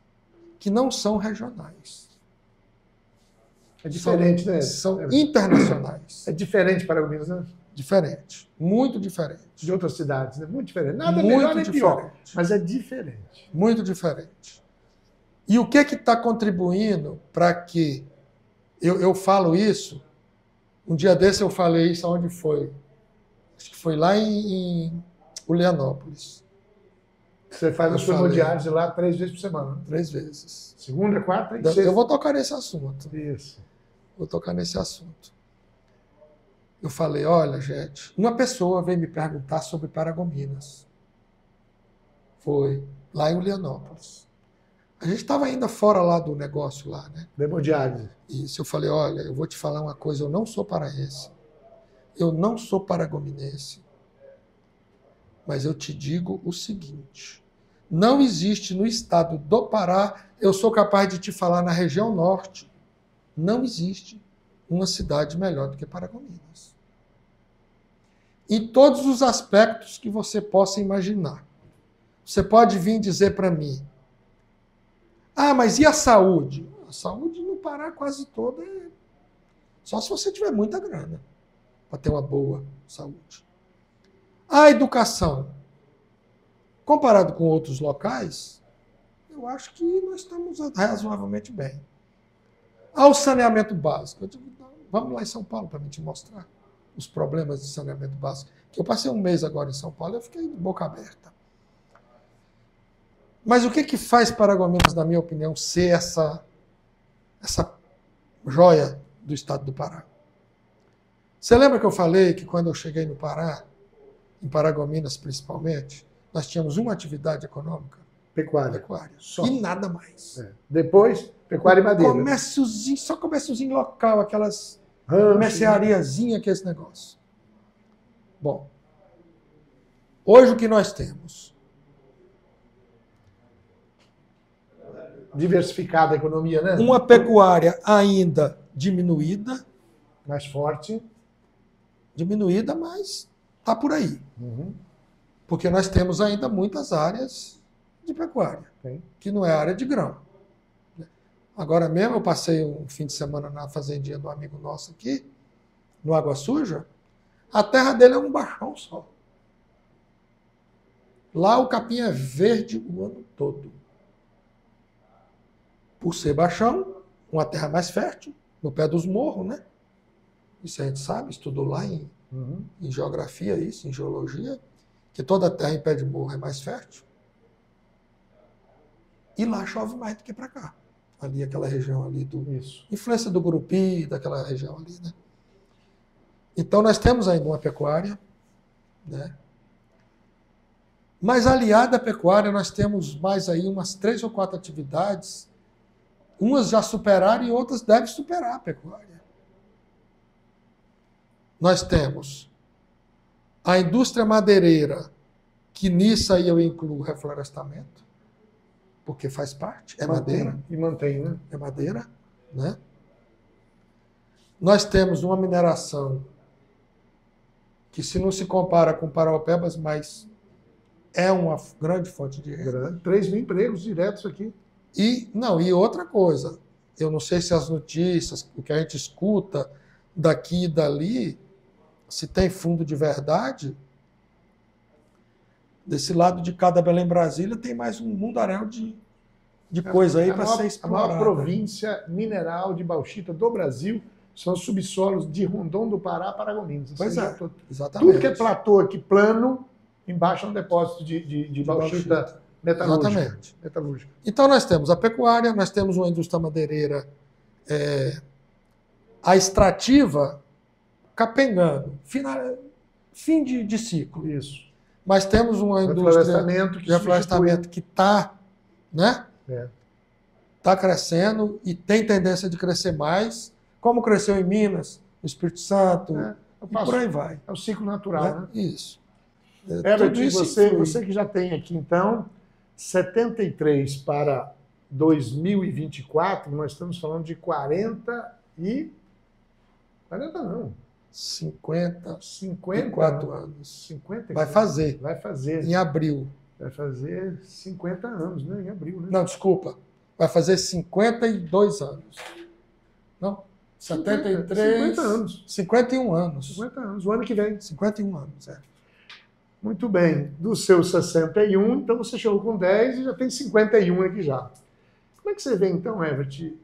B: que não são regionais.
A: É diferente, né?
B: São internacionais.
A: É diferente Paragominas, né?
B: Diferente. Muito diferente.
A: De outras cidades, né? Muito diferente. Nada
B: muito
A: melhor nem
B: diferente.
A: pior, mas é diferente.
B: Muito diferente. E o que está contribuindo para que eu falo isso? Um dia desse eu falei isso aonde foi? Acho que foi lá em Ulianópolis.
A: Você faz os primordiais lá 3 vezes por semana. Né?
B: 3 vezes.
A: Segunda, quarta e sexta.
B: Eu vou tocar nesse assunto.
A: Isso.
B: Vou tocar nesse assunto. Eu falei, olha, gente, uma pessoa veio me perguntar sobre Paragominas. Foi lá em Ulianópolis. A gente estava ainda fora lá do negócio lá, né?
A: Hemodiálise.
B: Isso, eu falei, olha, eu vou te falar uma coisa, eu não sou paraense. Eu não sou paragominense. Mas eu te digo o seguinte, não existe no estado do Pará, eu sou capaz de te falar na região norte, não existe uma cidade melhor do que Paragominas. Em todos os aspectos que você possa imaginar. Você pode vir dizer para mim, mas e a saúde? A saúde no Pará quase toda é só se você tiver muita grana para ter uma boa saúde. A educação, comparado com outros locais, eu acho que nós estamos razoavelmente bem. Ao saneamento básico, eu digo, vamos lá em São Paulo para me te mostrar os problemas de saneamento básico. Eu passei um mês agora em São Paulo e eu fiquei de boca aberta. Mas o que faz Paragominas, na minha opinião, ser essa joia do estado do Pará? Você lembra que eu falei que quando eu cheguei no Pará, em Paragominas principalmente, nós tínhamos uma atividade econômica?
A: Pecuária.
B: Só. E nada mais.
A: Depois, pecuária e madeira.
B: Só comérciozinho local, aquelas merceariazinha que é esse negócio. Bom, hoje o que nós temos?
A: Diversificada a economia, né?
B: Uma pecuária ainda diminuída.
A: Mais forte.
B: Diminuída, mas está por aí.
A: Uhum.
B: Porque nós temos ainda muitas áreas de pecuária, que não é área de grão. Agora mesmo eu passei um fim de semana na fazendinha do amigo nosso aqui, no Água Suja, a terra dele é um baixão só. Lá o capim é verde o ano todo. Por ser baixão, uma terra mais fértil, no pé dos morros, né? Isso a gente sabe, estudou lá em geografia, isso, em geologia, que toda terra em pé de morro é mais fértil. E lá chove mais do que para cá. Ali, aquela região ali do...
A: Isso.
B: Influência do Gurupi, daquela região ali, né? Então nós temos ainda uma pecuária, né? Mas aliada à pecuária, nós temos mais aí umas 3 ou 4 atividades. Umas já superaram e outras devem superar a pecuária. Nós temos a indústria madeireira, que nisso aí eu incluo o reflorestamento, porque faz parte, é madeira.
A: E mantém, né?
B: É madeira, né? Nós temos uma mineração que, se não se compara com Paraopebas, mas é uma grande fonte de renda.
A: 3 mil empregos diretos aqui.
B: E outra coisa, eu não sei se as notícias, o que a gente escuta daqui e dali, se tem fundo de verdade, desse lado de cada Belém Brasília tem mais um mundaréu de coisa aí para ser explorada.
A: A maior província mineral de bauxita do Brasil são os subsolos de Rondon do Pará, Paragominas.
B: Pois é, exatamente.
A: Tudo que é platô aqui plano, embaixo é um depósito de bauxita metalúrgica.
B: Exatamente. Então nós temos a pecuária, nós temos uma indústria madeireira, a extrativa capengando, fim de ciclo.
A: Isso.
B: Mas temos uma indústria de reflorestamento que está, né? Está crescendo e tem tendência de crescer mais, como cresceu em Minas, no Espírito Santo, e por aí vai.
A: É o ciclo natural, né?
B: Isso.
A: Herbert, você que já tem aqui, então, 73 para 2024, nós estamos falando de 40 não.
B: 54 anos.
A: 50,
B: vai fazer. Em abril.
A: Vai fazer 50 anos, né? Em abril, né?
B: Não, desculpa. Vai fazer 52 anos. Não, 73...
A: 50 anos.
B: 51 anos.
A: 50 anos, o ano que vem.
B: 51 anos,
A: Muito bem. Dos seus 61, então você chegou com 10 e já tem 51 aqui já. Como é que você vê, então, Herbert,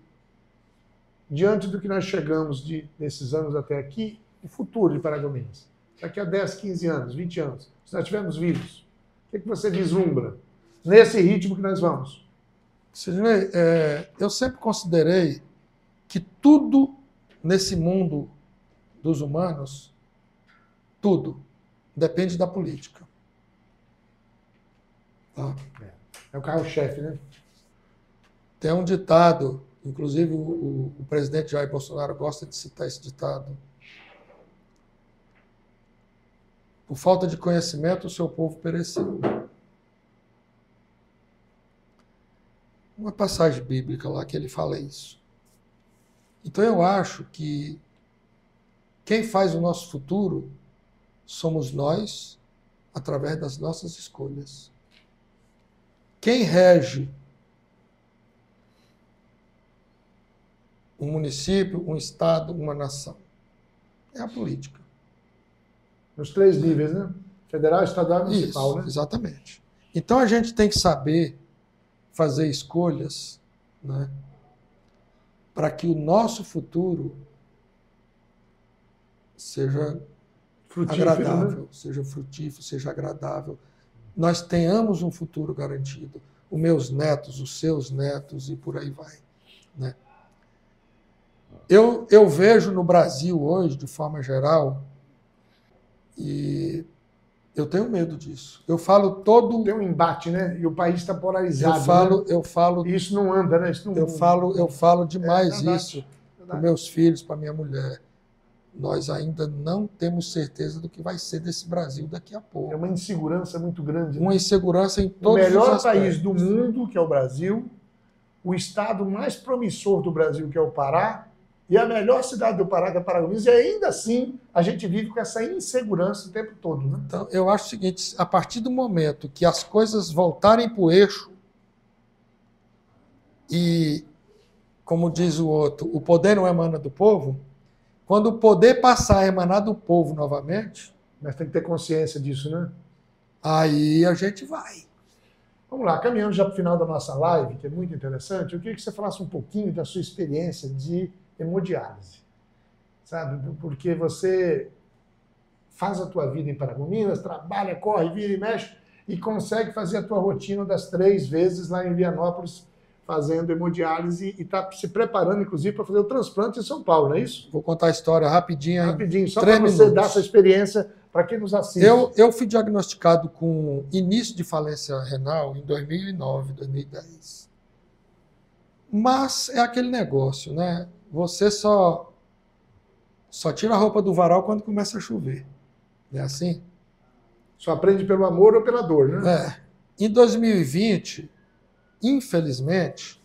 A: diante do que nós chegamos desses anos até aqui, o futuro de Paragominas? Daqui a 10, 15 anos, 20 anos, se nós estivermos vivos, o que você vislumbra nesse ritmo que nós vamos?
B: Sidney, eu sempre considerei que tudo nesse mundo dos humanos, tudo, depende da política.
A: É o carro-chefe, né?
B: Tem um ditado, inclusive o presidente Jair Bolsonaro gosta de citar esse ditado. Por falta de conhecimento, o seu povo pereceu. Uma passagem bíblica lá que ele fala isso. Então eu acho que quem faz o nosso futuro somos nós, através das nossas escolhas. Quem rege um município, um estado, uma nação? É a política.
A: Nos 3 níveis, né? Federal, estadual e municipal,
B: Isso,
A: né?
B: exatamente. Então a gente tem que saber fazer escolhas, né, para que o nosso futuro seja
A: Frutífero,
B: agradável,
A: né?
B: seja frutífero, seja agradável. Nós tenhamos um futuro garantido. Os meus netos, os seus netos e por aí vai, né? Eu vejo no Brasil hoje, de forma geral, e eu tenho medo disso. Eu falo todo...
A: Tem um embate, né? E o país está polarizado.
B: Eu falo...
A: E isso não anda, né? Isso não...
B: Eu falo demais
A: verdade,
B: isso para meus filhos, para minha mulher. Nós ainda não temos certeza do que vai ser desse Brasil daqui a pouco.
A: É uma insegurança muito grande.
B: Uma
A: né?
B: insegurança em
A: O
B: todos os
A: melhor
B: aspectos.
A: país do mundo, que é o Brasil, o estado mais promissor do Brasil, que é o Pará, e a melhor cidade do Pará, que é Paragominas, e ainda assim a gente vive com essa insegurança o tempo todo. Né?
B: Então, eu acho o seguinte, a partir do momento que as coisas voltarem para o eixo e, como diz o outro, o poder não emana do povo, quando o poder passar a emanar do povo novamente...
A: Mas tem que ter consciência disso, né?
B: Aí a gente vai.
A: Vamos lá, caminhando já para o final da nossa live, que é muito interessante, eu queria que você falasse um pouquinho da sua experiência de hemodiálise. Sabe? Porque você faz a tua vida em Paragominas, trabalha, corre, vira e mexe, e consegue fazer a tua rotina das 3 vezes lá em Vianópolis, fazendo hemodiálise e está se preparando, inclusive, para fazer o transplante em São Paulo, não é isso?
B: Vou contar a história rapidinho.
A: Rapidinho, só para você dar essa experiência para quem nos assiste.
B: Eu fui diagnosticado com início de falência renal em 2009, 2010. Mas é aquele negócio, né? Você só tira a roupa do varal quando começa a chover. Não é assim?
A: Só aprende pelo amor ou pela dor, né?
B: É. Em 2020, infelizmente,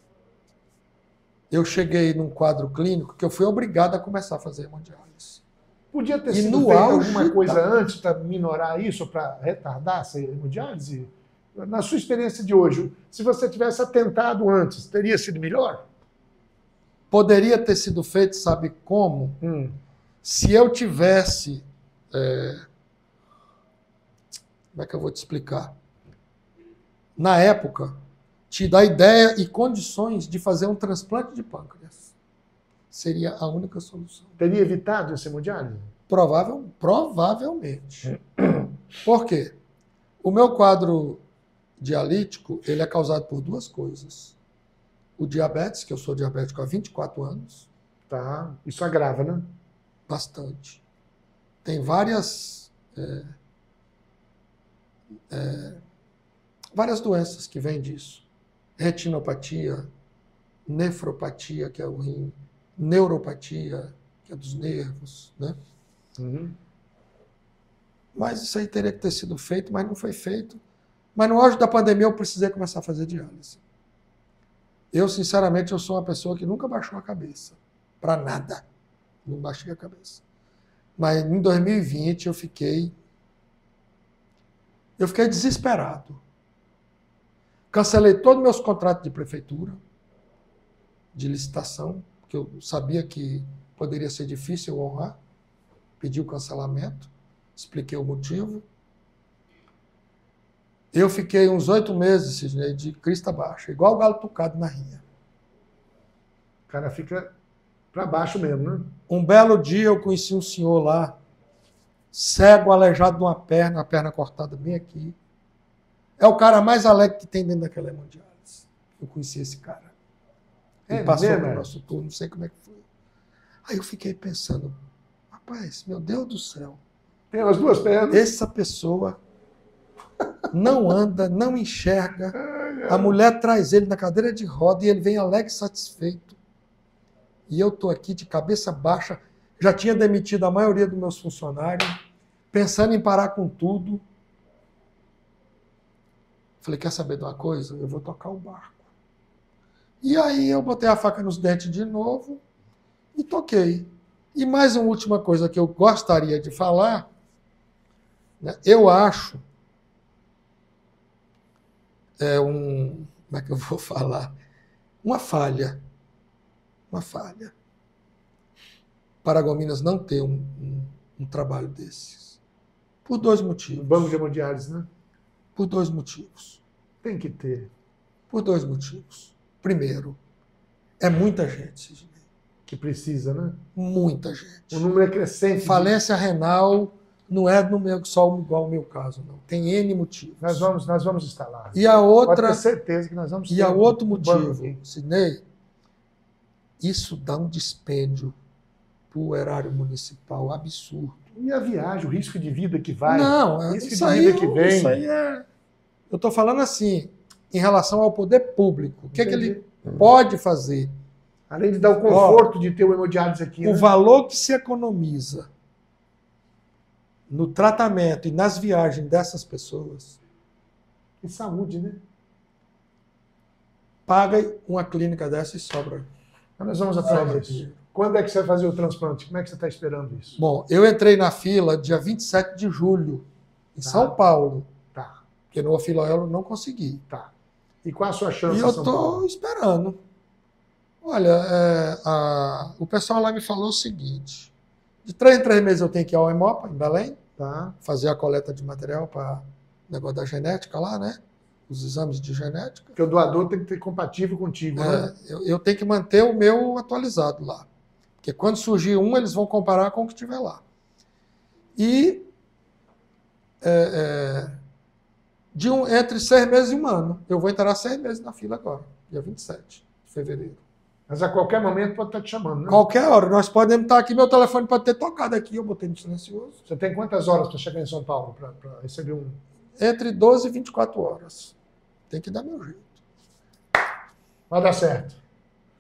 B: eu cheguei num quadro clínico que eu fui obrigado a começar a fazer hemodiálise.
A: Podia ter sido feita alguma coisa antes para minorar isso, para retardar essa hemodiálise? Na sua experiência de hoje, se você tivesse atentado antes, teria sido melhor?
B: Poderia ter sido feito, sabe como? Se eu tivesse... Como é que eu vou te explicar? Na época, tido a ideia e condições de fazer um transplante de pâncreas. Seria a única solução.
A: Teria evitado essa hemodiálise?
B: Provavelmente. Por quê? O meu quadro dialítico, ele é causado por 2 coisas. O diabetes, que eu sou diabético há 24 anos.
A: Tá. Isso agrava, né?
B: Bastante. Tem várias doenças que vêm disso. Retinopatia, nefropatia, que é o rim, neuropatia, que é dos nervos, né? Mas isso aí teria que ter sido feito, mas não foi feito. Mas no auge da pandemia eu precisei começar a fazer diálise. Eu, sinceramente, eu sou uma pessoa que nunca baixou a cabeça. Para nada. Não baixei a cabeça. Mas em 2020 eu fiquei desesperado. Cancelei todos os meus contratos de prefeitura, de licitação, porque eu sabia que poderia ser difícil eu honrar. Pedi o cancelamento, expliquei o motivo. Eu fiquei uns 8 meses, Sidney, de crista baixa, igual o galo tucado na rinha.
A: O cara fica para baixo mesmo, né?
B: Um belo dia eu conheci um senhor lá, cego, aleijado de uma perna, a perna cortada bem aqui. É o cara mais alegre que tem dentro daquela hemodiálise. Eu conheci esse cara. Ele passou no nosso turno, não sei como é que foi. Aí eu fiquei pensando, rapaz, meu Deus do céu.
A: Tem as 2 pernas.
B: Essa pessoa não anda, não enxerga. A mulher traz ele na cadeira de roda e ele vem alegre e satisfeito. E eu estou aqui de cabeça baixa. Já tinha demitido a maioria dos meus funcionários. pensando em parar com tudo. Falei, quer saber de uma coisa? Eu vou tocar o barco. E aí eu botei a faca nos dentes de novo e toquei. E mais uma última coisa que eu gostaria de falar, né, eu acho, como é que eu vou falar? Uma falha. Uma falha. Paragominas não ter um trabalho desses. Por 2 motivos.
A: Banco de hemodiálise, né?
B: Por 2 motivos.
A: Tem que ter.
B: Por 2 motivos. Primeiro, é muita gente, Sidney.
A: Que precisa, né?
B: Muita gente.
A: O número é crescente.
B: Falência renal não é só igual ao meu caso, não. Tem N motivos.
A: Nós vamos instalar.
B: E a outra,
A: pode ter certeza que nós vamos ter.
B: E a outro motivo, Sidney, isso dá um dispêndio para o erário municipal absurdo.
A: E a viagem, o risco de vida que vai.
B: Não,
A: o risco
B: isso
A: de
B: aí,
A: vida que vem.
B: Isso aí é... Eu estou falando assim, em relação ao poder público. O que é que ele pode fazer?
A: Além de dar o conforto de ter o hemodiálise aqui.
B: O valor que se economiza no tratamento e nas viagens dessas pessoas.
A: E saúde, né?
B: Paga uma clínica dessa e sobra.
A: Mas nós vamos atrás disso. Quando é que você vai fazer o transplante? Como é que você está esperando isso?
B: Bom, eu entrei na fila dia 27 de julho, em São Paulo.
A: Tá.
B: Porque no Ofiloelo não consegui.
A: Tá. E qual a sua chance?
B: E eu estou esperando. Olha, o pessoal lá me falou o seguinte: de 3 em 3 meses eu tenho que ir ao Hemopa, em Belém, fazer a coleta de material para o negócio da genética lá, né? Os exames de genética.
A: Porque o doador tem que ter compatível contigo, né?
B: Eu tenho que manter o meu atualizado lá. Porque quando surgir um, eles vão comparar com o que tiver lá. E entre 6 meses e 1 ano. Eu vou entrar 6 meses na fila agora, dia 27 de fevereiro.
A: Mas a qualquer momento pode estar te chamando, né?
B: Qualquer hora. Nós podemos estar aqui, meu telefone pode ter tocado aqui, eu botei no silencioso.
A: Você tem quantas horas para chegar em São Paulo para receber um?
B: Entre 12 e 24 horas. Tem que dar meu jeito.
A: Vai dar certo.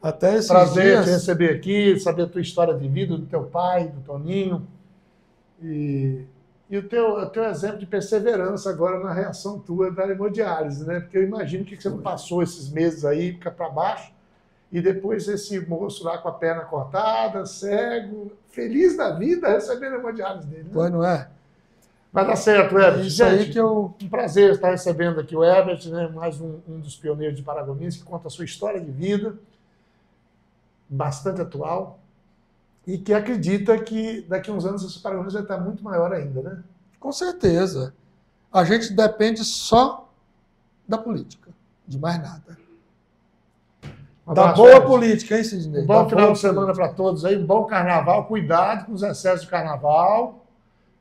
B: Até esses
A: prazer
B: dias...
A: te receber aqui, saber a tua história de vida, do teu pai, do Toninho. E o teu exemplo de perseverança agora na reação tua da hemodiálise, né? Porque eu imagino que você não passou esses meses aí, fica para baixo, e depois esse moço lá com a perna cortada, cego, feliz da vida, recebendo a hemodiálise dele. Né?
B: Pois não é?
A: Vai dar certo, Herbert.
B: Isso aí que eu...
A: Um prazer estar recebendo aqui o Herbert, né? Mais um dos pioneiros de Paragominas, que conta a sua história de vida, bastante atual, e que acredita que daqui a uns anos esse Paragominas vai estar muito maior ainda, né?
B: Com certeza. A gente depende só da política, de mais nada. Da boa política, hein, Sidney?
A: Um bom final de semana para todos aí, um bom carnaval, cuidado com os excessos de carnaval,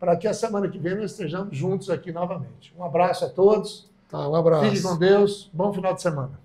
A: para que a semana que vem nós estejamos juntos aqui novamente. Um abraço a todos.
B: Tá, um abraço.
A: Fique com Deus. Bom final de semana.